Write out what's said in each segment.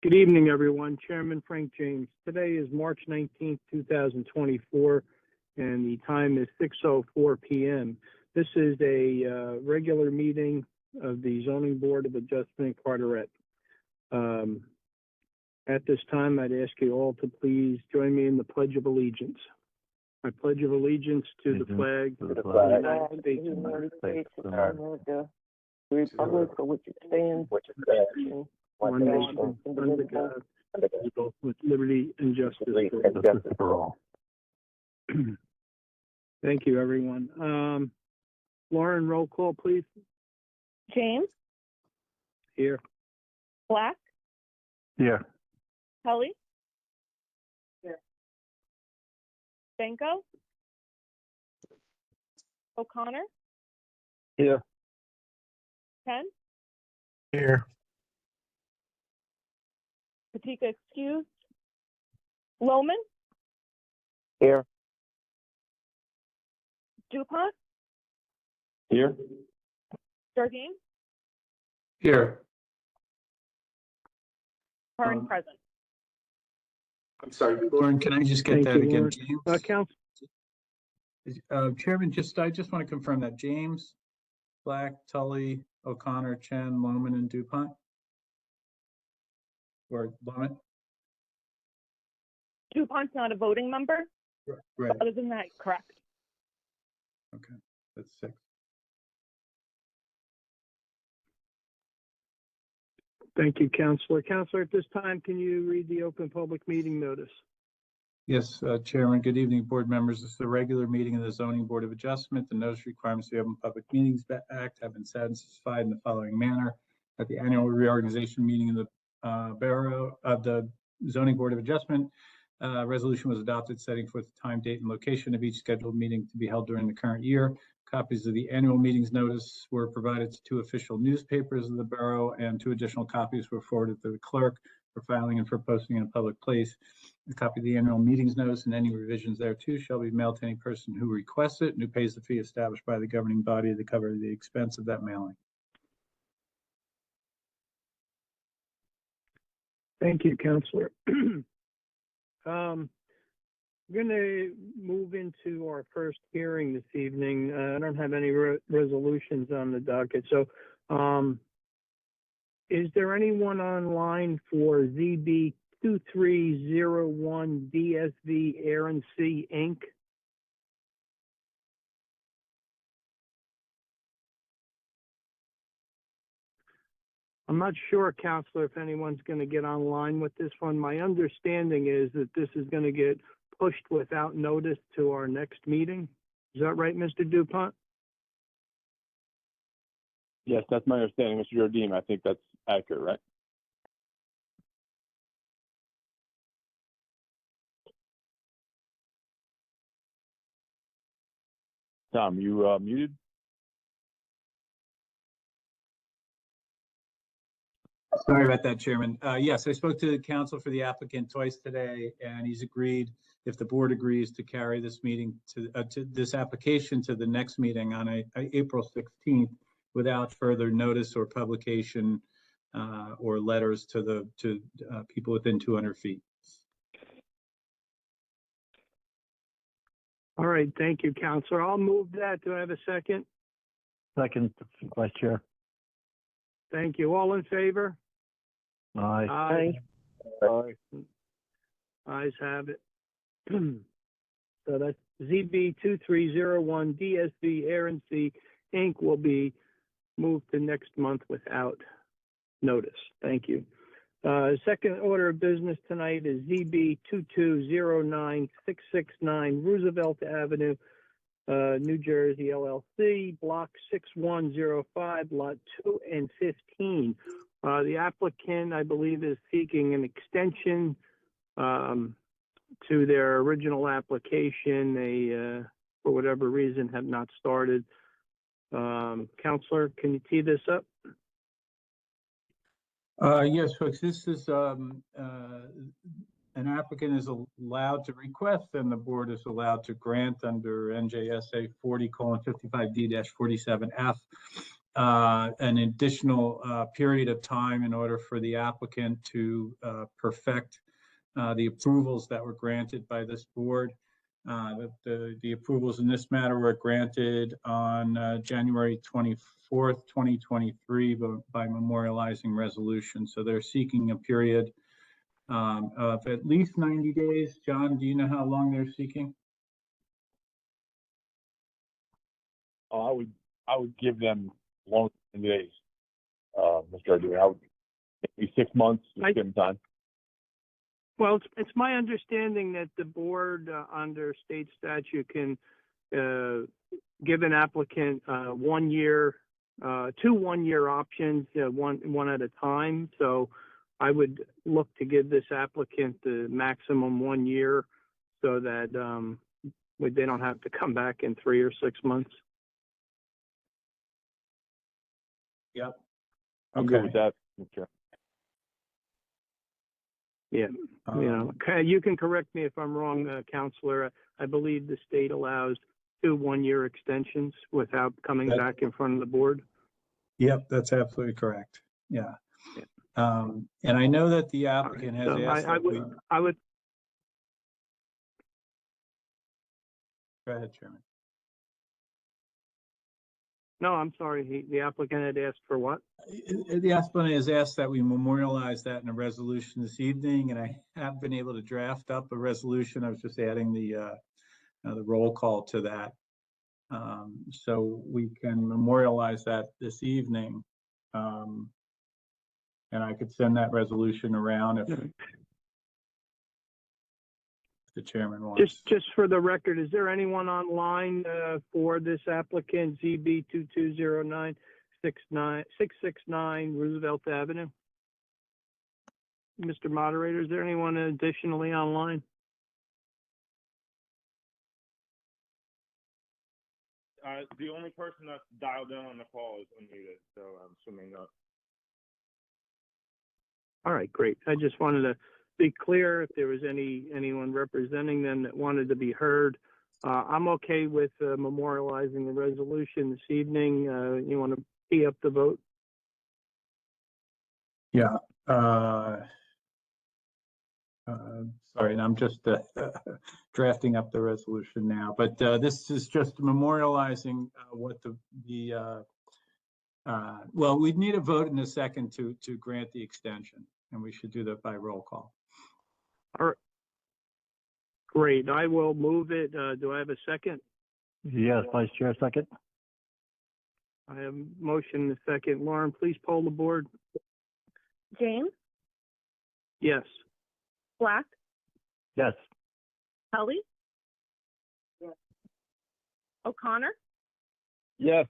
Good evening, everyone. Chairman Frank James. Today is March 19th, 2024, and the time is 6:04 p.m. This is a regular meeting of the Zoning Board of Adjustment, Carteret. At this time, I'd ask you all to please join me in the Pledge of Allegiance. I pledge of allegiance to the flag of the United States of America, the republic for which it stands, one nation, under God, indivisible, with liberty and justice for all. Thank you, everyone. Lauren, roll call, please. James? Here. Black? Here. Kelly? Here. Benko? O'Connor? Here. Ken? Here. Patika excused. Lohman? Here. DuPont? Here. Jardine? Here. Current present. I'm sorry, Lauren, can I just get that again, James? Council. Chairman, I just want to confirm that James, Black, Tully, O'Connor, Chen, Lohman, and DuPont? Or Lohman? DuPont's not a voting member. Right. Other than that, correct. Okay, that's 6. Thank you, Counselor. Counselor, at this time, can you read the open public meeting notice? Yes, Chairman, good evening, board members. This is a regular meeting of the Zoning Board of Adjustment. The notice requirements of the Open Public Meetings Act have been satisfied in the following manner. At the annual reorganization meeting of the Borough of the Zoning Board of Adjustment, resolution was adopted setting forth the time, date, and location of each scheduled meeting to be held during the current year. Copies of the annual meetings notice were provided to 2 official newspapers of the borough, and 2 additional copies were forwarded to the clerk for filing and for posting in a public place. A copy of the annual meetings notice and any revisions thereto shall be mailed to any person who requests it and who pays the fee established by the governing body to cover the expense of that mailing. Thank you, Counselor. We're going to move into our first hearing this evening. I don't have any resolutions on the docket. So is there anyone online for ZB 2301 DSV Air and Sea Inc.? I'm not sure, Counselor, if anyone's going to get online with this one. My understanding is that this is going to get pushed without notice to our next meeting. Is that right, Mr. DuPont? Yes, that's my understanding, Mr. Jardine. I think that's accurate, right? Tom, you muted? Sorry about that, Chairman. Yes, I spoke to the counsel for the applicant twice today, and he's agreed, if the board agrees, to carry this meeting to this application to the next meeting on April 16th without further notice or publication or letters to people within 200 feet. All right, thank you, Counselor. I'll move that. Do I have a second? Second, Vice Chair. Thank you. All in favor? Aye. Aye. Aye. Ayes have it. So that's ZB 2301 DSV Air and Sea Inc. will be moved to next month without notice. Thank you. Second order of business tonight is ZB 2209669 Roosevelt Avenue, New Jersey LLC, Block 6105, Lot 2 and 15. The applicant, I believe, is seeking an extension to their original application. They, for whatever reason, have not started. Counselor, can you tee this up? Yes, folks, this is an applicant is allowed to request and the board is allowed to grant under NJSA 40:55D-47F an additional period of time in order for the applicant to perfect the approvals that were granted by this board. The approvals in this matter were granted on January 24th, 2023 by memorializing resolution. So they're seeking a period of at least 90 days. John, do you know how long they're seeking? I would give them longer than days, Mr. Ardini. I would maybe 6 months, just give them time. Well, it's my understanding that the board under state statute can give an applicant 1 year, 2 1-year options, one at a time. So I would look to give this applicant the maximum 1 year so that they don't have to come back in 3 or 6 months. Yep. I'm good with that, Mr. Chair. Yeah, you can correct me if I'm wrong, Counselor. I believe the state allows 2 1-year extensions without coming back in front of the board. Yep, that's absolutely correct. Yeah. And I know that the applicant has asked that we. I would. Go ahead, Chairman. No, I'm sorry. The applicant had asked for what? The applicant has asked that we memorialize that in a resolution this evening, and I have been able to draft up a resolution. I was just adding the roll call to that. So we can memorialize that this evening. And I could send that resolution around if the chairman wants. Just for the record, is there anyone online for this applicant, ZB 2209-669 Roosevelt Avenue? Mr. Moderator, is there anyone additionally online? The only person that's dialed in on the call is unmuted, so I'm assuming not. All right, great. I just wanted to be clear if there was anyone representing them that wanted to be heard. I'm okay with memorializing the resolution this evening. You want to tee up the vote? Yeah. Sorry, and I'm just drafting up the resolution now, but this is just memorializing what well, we'd need a vote in a second to grant the extension, and we should do that by roll call. All right. Great. I will move it. Do I have a second? Yes, Vice Chair, second. I have a motion and a second. Lauren, please poll the board. James, Yes. Black, Yes. Kelly? Yes. O'Connor, Yes.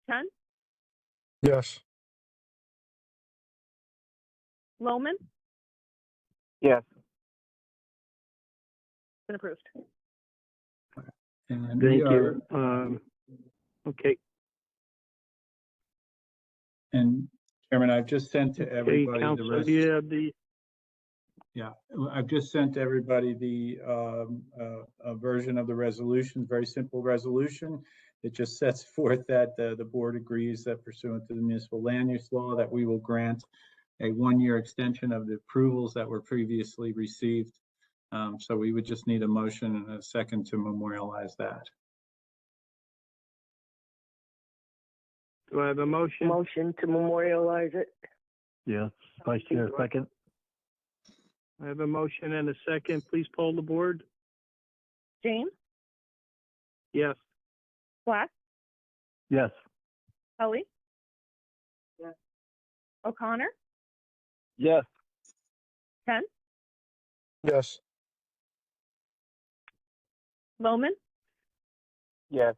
Chen, Yes. Lohman? Yes. Been approved. And Thank you. Okay. And Chairman, I've just sent to everybody the Counselor, rest. do you have the? Yeah, I've just sent everybody the a version of the resolution, very simple resolution. It just sets forth that the board agrees that pursuant to the municipal land use law that we will grant a 1-year extension of the approvals that were previously received. So we would just need a motion and a second to memorialize that. Do I have a motion? Motion to memorialize it. Yes, Vice Chair, second. I have a motion and a second. Please poll the board. James, Yes. Black, Yes. Kelly? Yes. O'Connor, Yes. Chen, Yes. Lohman? Yes.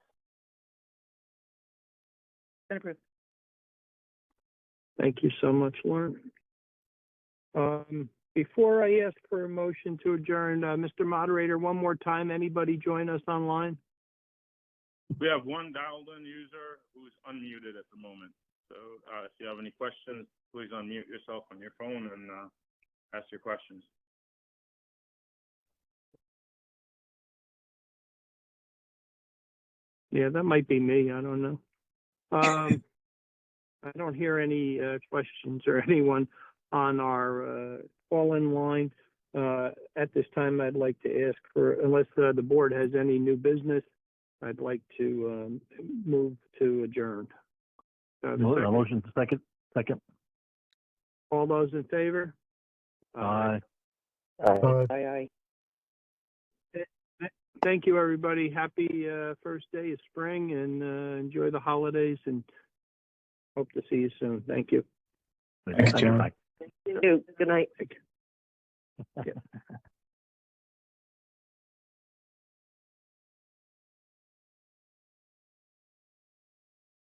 Been approved. Thank you so much, Lauren. Before I ask for a motion to adjourn, Mr. Moderator, one more time, anybody join us online? We have one dialed-in user who's unmuted at the moment. So if you have any questions, please unmute yourself on your phone and ask your questions. Yeah, that might be me. I don't know. I don't hear any questions or anyone on our call-in line. At this time, I'd like to ask for, unless the board has any new business, I'd like to move to adjourn. Second. Motion second. All those in favor? Aye. Aye. Thank you, everybody. Happy first day of spring, and enjoy the holidays, and hope to see you soon. Thank you. Thanks, Chairman. Good night. Yeah.